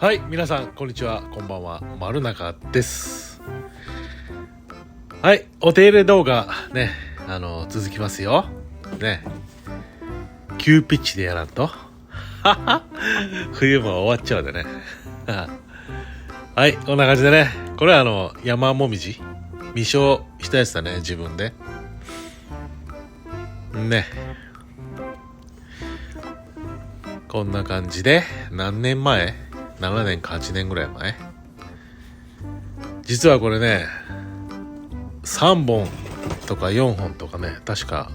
はい、皆さんこんにちは、こんばんは、丸中です。はい、お手入れ動画ね、続きますよね。急ピッチでやらんと冬も終わっちゃうでねはい、こんな感じでね、これは山もみじ未消したやつだね、自分でね。こんな感じで何年前、7年か8年ぐらい前、実はこれね3本とか4本とかね、確か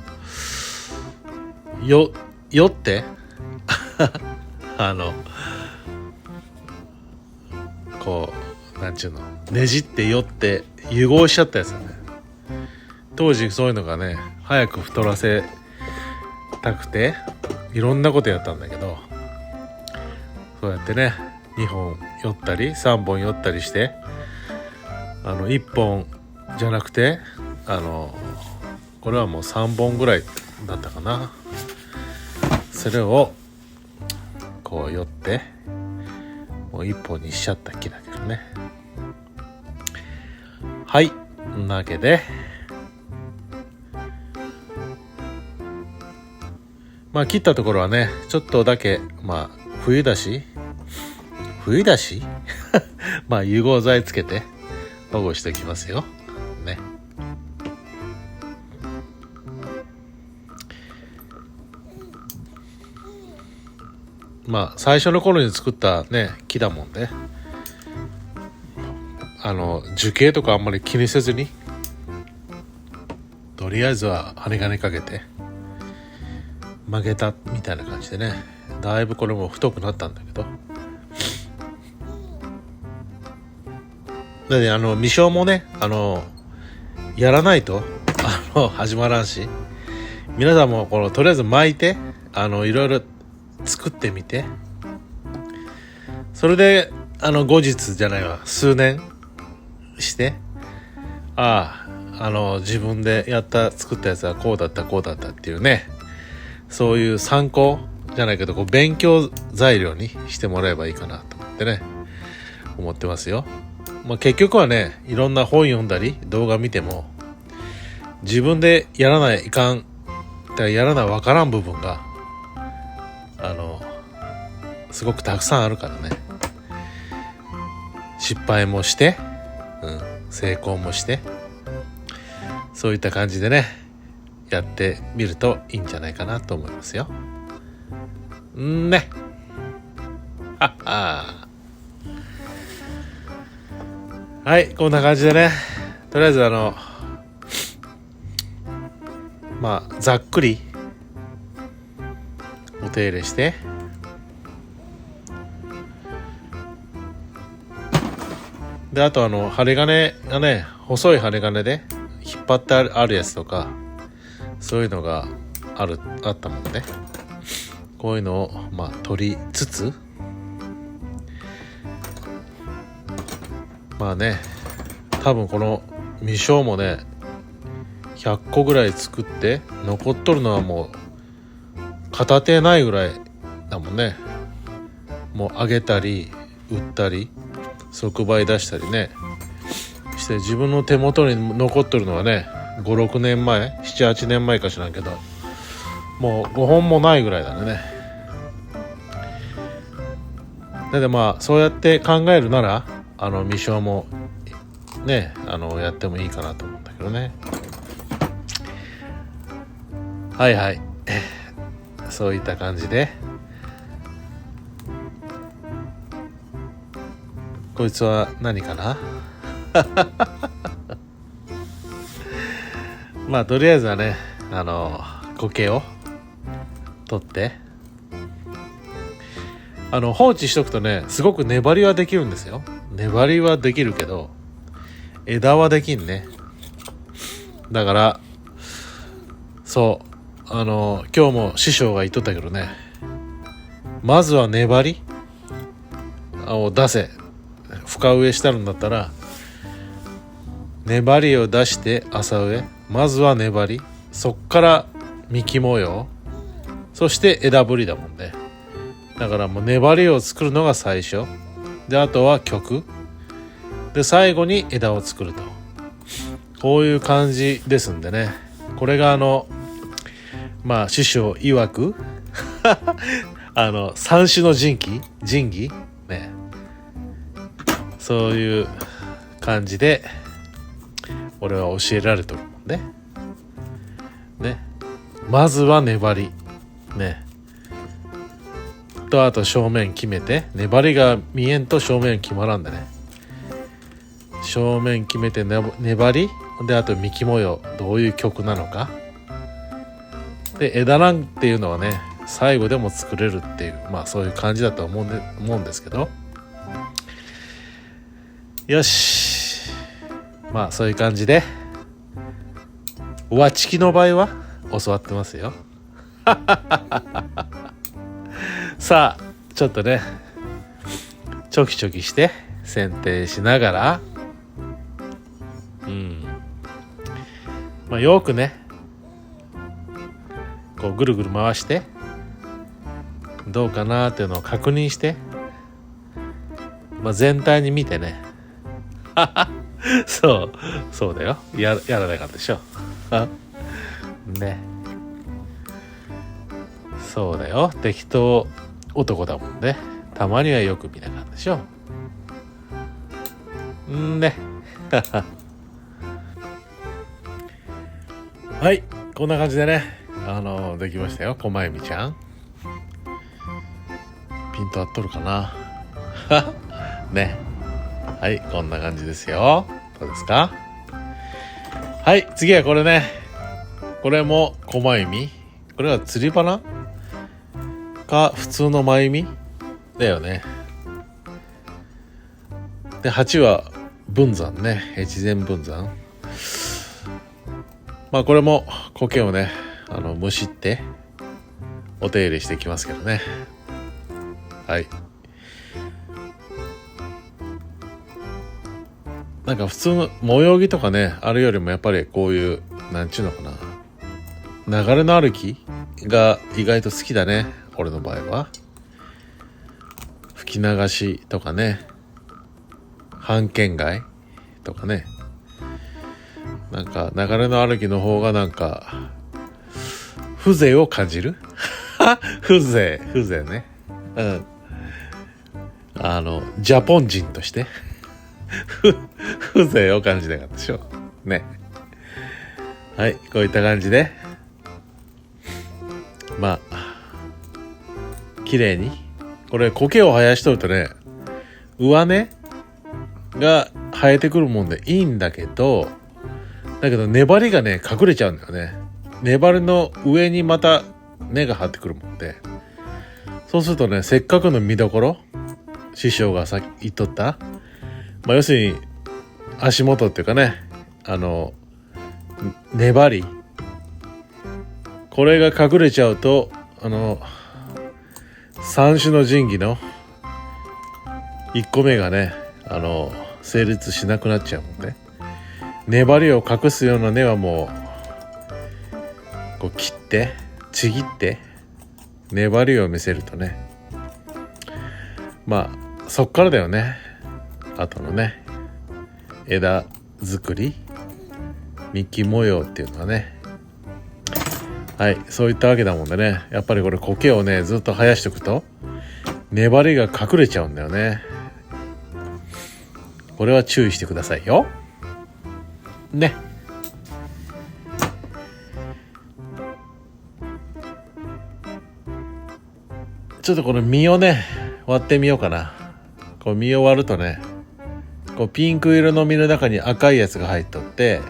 酔ってこうなんちゅうの、ねじって酔って湯合しちゃったやつだね。当時そういうのがね、早く太らせたくていろんなことやったんだけど、そうやってね2本酔ったり3本酔ったりして1本じゃなくてこれはもう3本ぐらいだったかな。それをこう酔ってもう1本にしちゃった気だけどね。はい、そんなわけで切ったところはねちょっとだけ冬だし融合剤つけて保護しておきますよね。最初の頃に作ったね木だもんで、樹形とかあんまり気にせずに、とりあえずは針金かけて曲げたみたいな感じでね、だいぶこれも太くなったんだけど、で未消もねやらないと始まらんし、皆さんもとりあえず巻いていろいろ作ってみて、それで後日じゃないわ、数年して自分で作ったやつはこうだったっていうね、そういう参考じゃないけど勉強材料にしてもらえばいいかなと思ってね思ってますよ。結局はね、いろんな本読んだり動画見ても自分でやらないかん、やらないわからん部分がすごくたくさんあるからね、失敗もして、成功もして、そういった感じでねやってみるといいんじゃないかなと思いますよね。はい、こんな感じでね、とりあえずざっくりお手入れして、であと針金がね、細い針金で引っ張ってあるやつとか、そういうのがあったもんね。こういうのを取りつつ、多分この未消もね100個ぐらい作って残っとるのはもう片手ないぐらいだもんね。もう上げたり売ったり即売出したりねして、自分の手元に残っとるのはね5、6年前、7、8年前か知らんけど、もう5本もないぐらいだね。でそうやって考えるなら未消もねやってもいいかなと思うんだけどね。はいそういった感じで、こいつは何かなとりあえずはね苔を取って放置しとくとねすごく粘りはできるんですよ。粘りはできるけど枝はできんね。だから今日も師匠が言っとったけどね、まずは粘りを出せ、深植えしたるんだったら粘りを出して浅植え、まずは粘り、そっから幹模様、そして枝ぶりだもんね。だからもう粘りを作るのが最初であとは曲で最後に枝を作ると、こういう感じですんでね。これが師匠曰く三種の神器ね、そういう感じで俺は教えられてるもんね。まずは粘りねと、あと正面決めて、粘りが見えんと正面決まらんだね。正面決めて粘りで、あと幹模様どういう曲なのかで、枝なんていうのはね最後でも作れるっていう、そういう感じだと思うんですけど、よし、そういう感じでわちきの場合は教わってますよさあちょっとねチョキチョキして剪定しながら、よくねこうぐるぐる回してどうかなっていうのを確認して、全体に見てねそうだよ、やらなかったでしょね、そうだよ、適当男だもんね。たまにはよく見なかったでしょねはい、こんな感じでねできましたよ、こまゆみちゃん。ピント合っとるかなね、はい、こんな感じですよ。どうですか？はい、次はこれね。これもこまゆみ。これは釣り花か普通のまゆみだよね。で、8は分山ね、越前分山。これも苔をねむしってお手入れしていきますけどね。はい、なんか普通の模様着とかねあるよりもやっぱりこういうなんちゅうのかな、流れのある木が意外と好きだね、俺の場合は。吹き流しとかね、半圏外とかね、なんか流れのある木の方がなんか風情を感じる風情ね、ジャポン人として風情を感じなかったでしょね。はい、こういった感じで綺麗にこれ苔を生やしとるとね、上根が生えてくるもんでいいんだけど粘りがね隠れちゃうんだよね。粘りの上にまた根が張ってくるもんで、そうするとね、せっかくの見どころ、師匠がさっき言っとった、要するに足元っていうかね、粘り、これが隠れちゃうと三種の神器の1個目がね成立しなくなっちゃうもんね。粘りを隠すような根はもうこう切ってちぎって粘りを見せるとね、そっからだよね、あとのね枝作り、幹模様っていうのはね。はい、そういったわけだもんでね、やっぱりこれ苔をねずっと生やしておくと粘りが隠れちゃうんだよね。これは注意してくださいよね。ちょっとこの実をね割ってみようかな。こう実を割るとね、こうピンク色の実の中に赤いやつが入っとって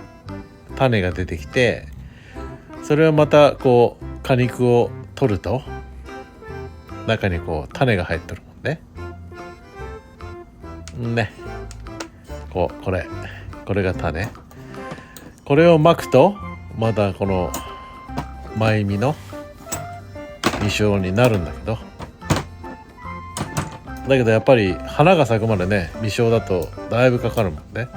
種が出てきて、それをまたこう果肉を取ると中にこう種が入っとるもんね。これが種。これを巻くとまたこの前実の実生になるんだけどやっぱり花が咲くまでね実生だとだいぶかかるもんね。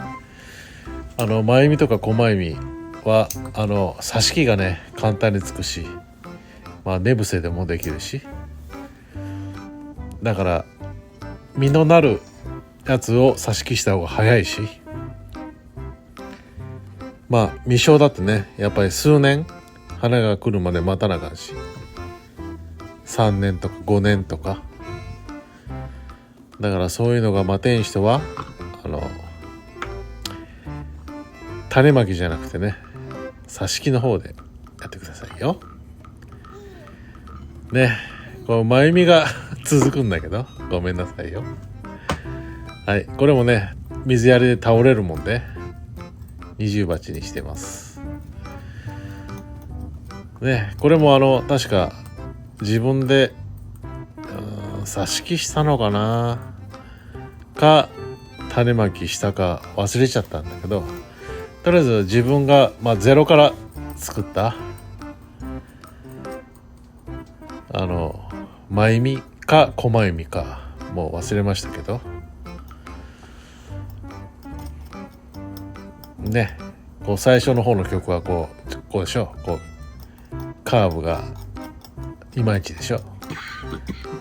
前実とか小前実は挿し木がね簡単につくし、根伏せでもできるし、だから実のなるやつを挿し木した方が早いし、まあ未生だってねやっぱり数年花が来るまで待たなあかんし、3年とか5年とかだから、そういうのが待てん人は種まきじゃなくてね挿し木の方でやってくださいよね。こう真由美が続くんだけどごめんなさいよ。はい、これもね水やりで倒れるもんで二重鉢にしてますね。これも確か自分で挿し木したのかなか種まきしたか忘れちゃったんだけど、とりあえず自分が、ゼロから作った真由美か小真由美かもう忘れましたけどね、こう最初の方の曲はこうでしょ、こうカーブがいまいちでしょ。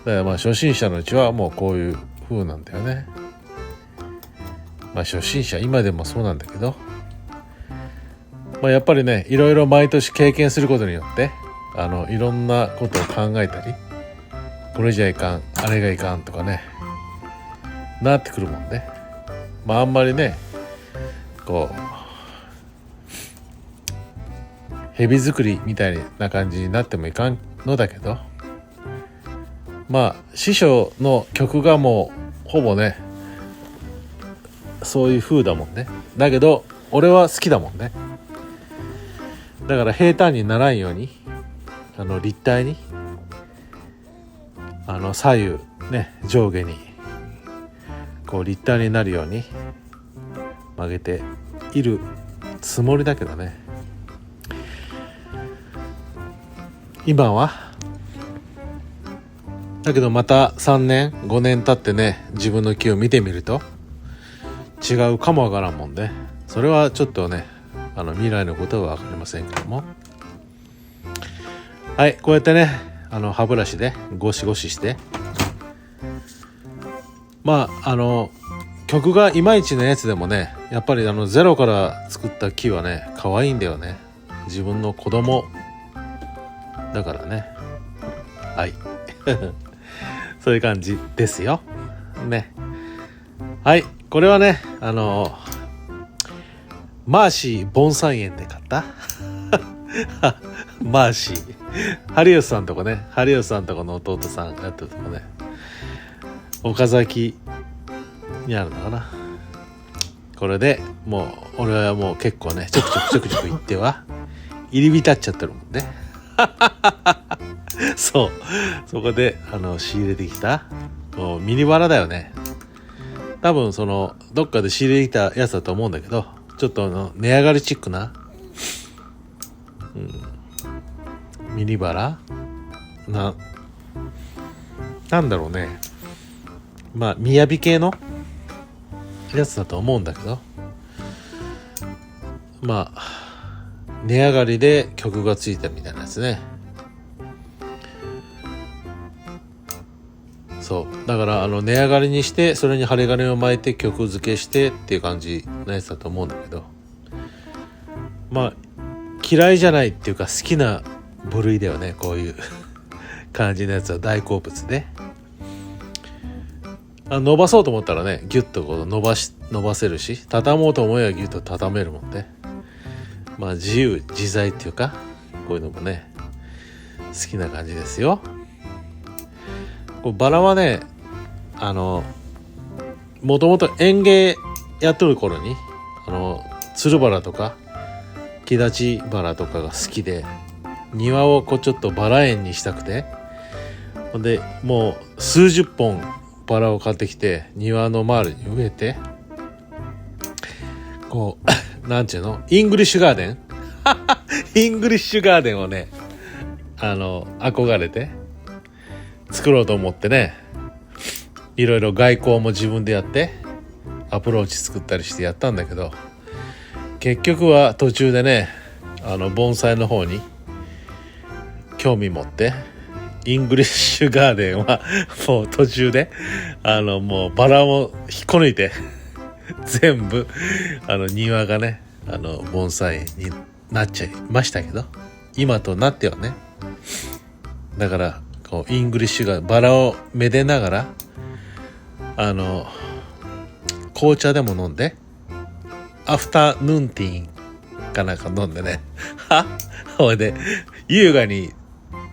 だから初心者のうちはもうこういう風なんだよね。初心者今でもそうなんだけど、やっぱりねいろいろ毎年経験することによっていろんなことを考えたり、これじゃいかんあれがいかんとかねなってくるもんで、あんまりねこう蛇作りみたいな感じになってもいかんのだけど、師匠の曲がもうほぼねそういう風だもんね。だけど俺は好きだもんね。だから平坦にならんように立体に左右ね上下にこう立体になるように曲げているつもりだけどね、今は。だけどまた3年5年経ってね自分の木を見てみると違うかもわからんもんで、それはちょっとね未来のことは分かりませんけども、はい、こうやってね歯ブラシでゴシゴシして曲がいまいちのやつでもねやっぱりゼロから作った木はね可愛いんだよね。自分の子供だからね。はいそういう感じですよね。はい、これはねマーシー盆栽園で買ったマーシー有吉さんとこね、有吉さんとこの弟さんやってるとこね、岡崎にあるのかな。これでもう俺はもう結構ねちょくちょく行っては入り浸っちゃってるもんねそこで仕入れてきたミニバラだよね。多分どっかで仕入れてきたやつだと思うんだけど、ちょっと値上がりチックな、ミニバラなんだろうね、雅系のやつだと思うんだけど、値上がりで曲がついたみたいなやつね。そうだから値上がりにしてそれに針金を巻いて曲付けしてっていう感じのやつだと思うんだけど、嫌いじゃないっていうか好きな部類だよね。こういう感じのやつは大好物で、伸ばそうと思ったらねギュッとこう伸ばせるし、畳もうと思えばギュッと畳めるもんで、自由自在っていうかこういうのもね好きな感じですよ。こうバラはねもともと園芸やっとる頃につるバラとか木立ちバラとかが好きで、庭をこうちょっとバラ園にしたくて、でもう数十本バラを買ってきて庭の周りに植えて、こうなんちゅうのイングリッシュガーデンイングリッシュガーデンをね憧れて作ろうと思ってね、いろいろ外交も自分でやってアプローチ作ったりしてやったんだけど、結局は途中でね盆栽の方に興味持ってイングリッシュガーデンはもう途中でもうバラを引っこ抜いて全部庭がね盆栽になっちゃいましたけど、今となってはね、だからこうイングリッシュガーデンバラをめでながら紅茶でも飲んでアフタヌーンティーかなんか飲んでねほいで優雅に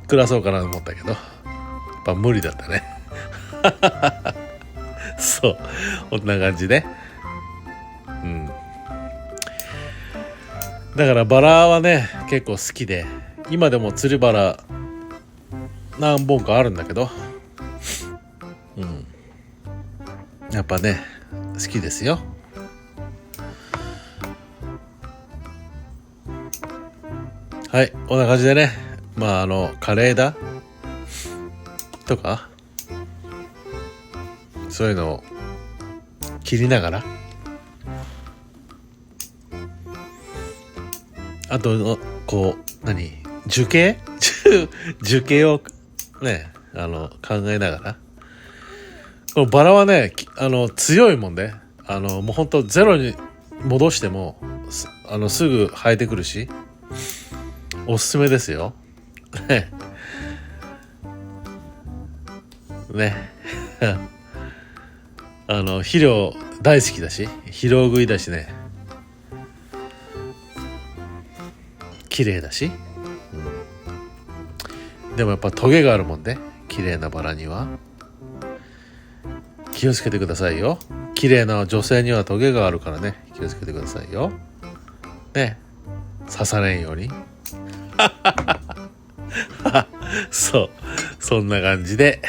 暮らそうかなと思ったけどやっぱ無理だったねそうこんな感じで、だからバラはね結構好きで、今でもつるバラ何本かあるんだけど、やっぱね好きですよ。はい、こんな感じでね、枯れ枝とかそういうのを切りながら、あとこう樹形樹形をね考えながら、このバラはね強いもんで、もうほんとゼロに戻してもすぐ生えてくるしおすすめですよね肥料大好きだし肥料食いだしね、綺麗だし、でもやっぱトゲがあるもんで、綺麗なバラには気をつけてくださいよ。綺麗な女性にはトゲがあるからね、気をつけてくださいよね、刺されんようにそうそんな感じで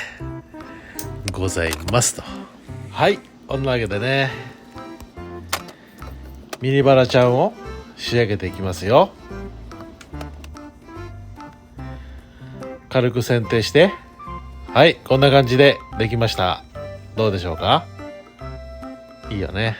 ございますと。はい、こんなわけでねミニバラちゃんを仕上げていきますよ。軽く剪定して、はい、こんな感じでできました。どうでしょうか。いいよね。